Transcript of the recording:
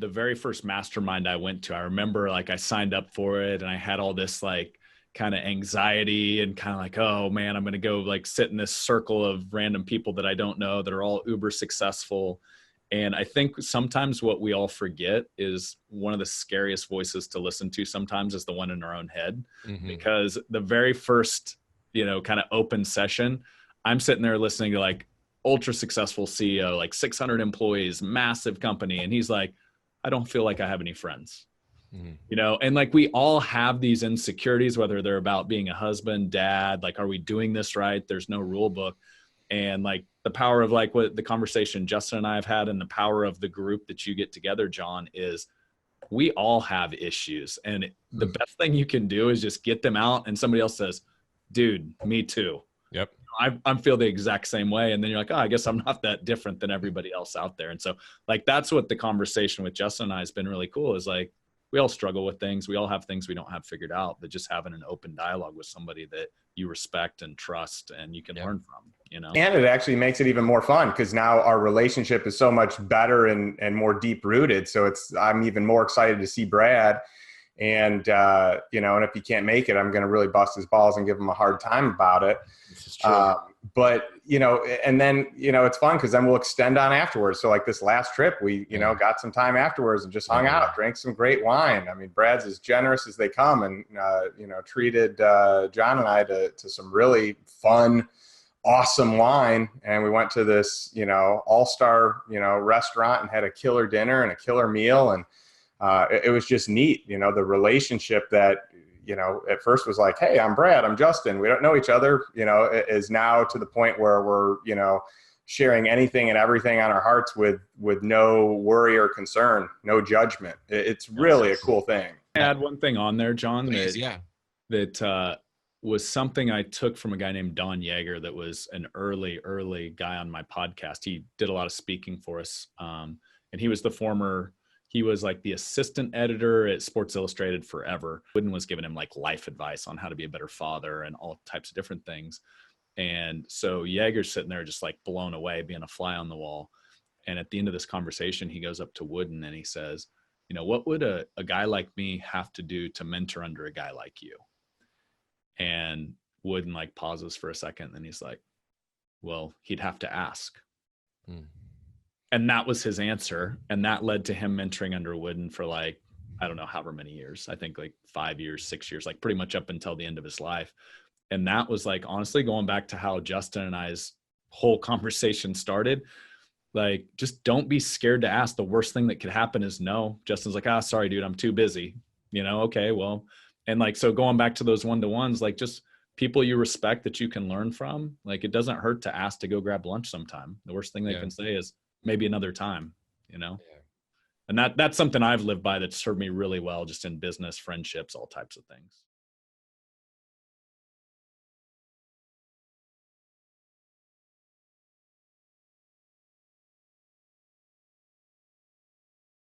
the very first mastermind I went to, I remember like I signed up for it and I had all this like kind of anxiety and kind of like, oh man, I'm going to go like sit in this circle of random people that I don't know that are all uber successful. And I think sometimes what we all forget is one of the scariest voices to listen to sometimes is the one in our own head, because the very first, kind of open session, I'm sitting there listening to like ultra successful CEO, like 600 employees, massive company. And he's like, I don't feel like I have any friends, and like we all have these insecurities, whether they're about being a husband, dad, like, are we doing this right? There's no rule book. And like the power of like what the conversation Justin and I have had and the power of the group that you get together, John, is we all have issues. And the best thing you can do is just get them out and somebody else says, dude, me too. Yep. I feel the exact same way. And then you're like, oh, I guess I'm not that different than everybody else out there. And so like, that's what the conversation with Justin and I has been really cool, is like, we all struggle with things. We all have things we don't have figured out, but just having an open dialogue with somebody that you respect and trust and you can learn from, And it actually makes it even more fun because now our relationship is so much better and more deep rooted. So I'm even more excited to see Brad. And, and if he can't make it, I'm going to really bust his balls and give him a hard time about it. This is true. But, and then, it's fun because then we'll extend on afterwards. So like this last trip, we, got some time afterwards and just hung out, drank some great wine. I mean, Brad's as generous as they come and, treated John and I to some really fun, awesome wine. And we went to this, all-star, restaurant and had a killer dinner and a killer meal. And it was just neat, the relationship that, at first was like, hey, I'm Brad, I'm Justin. We don't know each other, is now to the point where we're, sharing anything and everything on our hearts with no worry or concern, no judgment. It's really a cool thing. Add one thing on there, John, Please, that was something I took from a guy named Don Yeager that was an early guy on my podcast. He did a lot of speaking for us. And he was like the assistant editor at Sports Illustrated forever. Wooden was giving him like life advice on how to be a better father and all types of different things. And so Yeager's sitting there just like blown away, being a fly on the wall. And at the end of this conversation, he goes up to Wooden and he says, what would a guy like me have to do to mentor under a guy like you? And Wooden like pauses for a second. And then he's like, well, he'd have to ask. And that was his answer. And that led to him mentoring under Wooden for like, I don't know, however many years, I think like 5 years, 6 years, like pretty much up until the end of his life. And that was like, honestly, going back to how Justin and I's whole conversation started, like, just don't be scared to ask. The worst thing that could happen is no. Justin's like, sorry, dude, I'm too busy. Okay, well, and like, so going back to those one-to-ones, like just people you respect that you can learn from, like, it doesn't hurt to ask to go grab lunch sometime. The worst thing they can say is maybe another time, and that's something I've lived by that served me really well, just in business, friendships, all types of things.